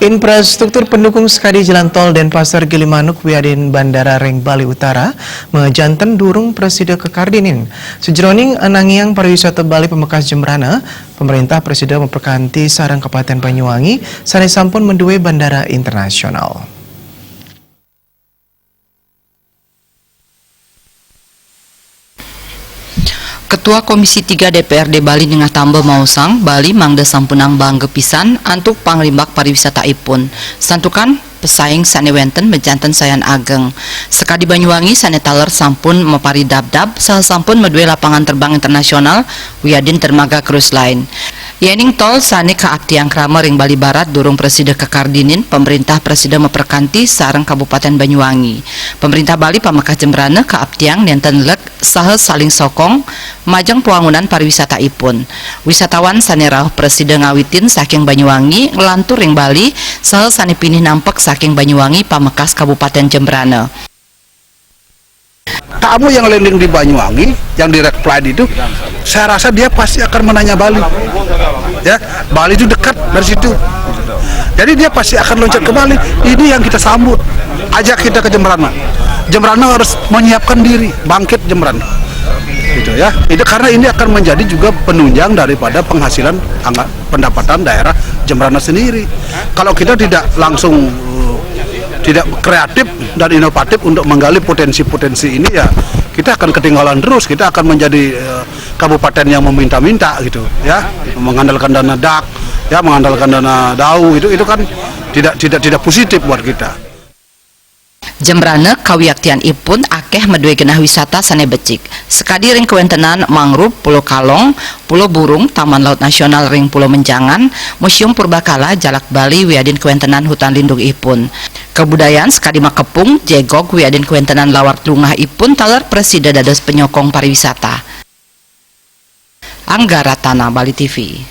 Infrastruktur pendukung sekali jalan tol Denpasar Gilimanuk Wiadin Bandara Reng Bali Utara mejanten durung presida ke Kardinin. Sejroning anangiang pariwisata Bali Pemekas Jembrana, pemerintah presida memperkanti sarang Kabupaten Banyuwangi sanes sampun menduwe bandara internasional. Ketua Komisi 3 DPRD Bali Nengah Tambah Mausang, Bali mangda sampunang bangga pisan antuk panglimbak pariwisata ipun. Santukan pesaing sane wenten bejanten sayan ageng. Sekadi Banyuwangi sane taler sampun mepari dab-dab saha sampun medue lapangan terbang internasional Wiadin Dermaga Cruise Line. Yening tol sane kaaktiang krama ring Bali Barat durung presida ke Kardinin, pemerintah presida memperkanti sareng Kabupaten Banyuwangi. Pemerintah Bali Pamekas Jembrana kaaktiang nenten lek saha saling sokong majang puangunan pariwisata ipun. Wisatawan sane rauh presida ngawitin saking Banyuwangi ngelantur ring Bali saha sane pinih nampek saking Banyuwangi Pamekas Kabupaten Jembrana. Tamu yang landing di Banyuwangi, yang direct flight itu, saya rasa dia pasti akan menanya Bali. Ya, Bali itu dekat dari situ. Jadi dia pasti akan loncat ke Bali. Ini yang kita sambut. Ajak kita ke Jembrana. Jembrana harus menyiapkan diri, bangkit Jembrana. Gitu ya. Itu karena ini akan menjadi juga penunjang daripada penghasilan pendapatan daerah Jembrana sendiri. Kalau kita tidak langsung tidak kreatif dan inovatif untuk menggali potensi-potensi ini, ya kita akan ketinggalan terus. Kita akan menjadi kabupaten yang meminta-minta gitu ya, mengandalkan dana DAK ya, mengandalkan dana DAU, itu kan tidak positif buat kita. Jembrana kawiaktian ipun akeh medue genah wisata sane becik. Sekadi ring kewentenan mangrove Pulau Kalong, Pulau Burung, Taman Laut Nasional ring Pulau Menjangan, Museum Purbakala Jalak Bali wiadin kewentenan hutan lindung ipun. Kebudayaan sekadi makepung jegog wiadin kewentenan lawar lungah ipun taler presida dados penyokong pariwisata. Anggara Tanah Bali TV.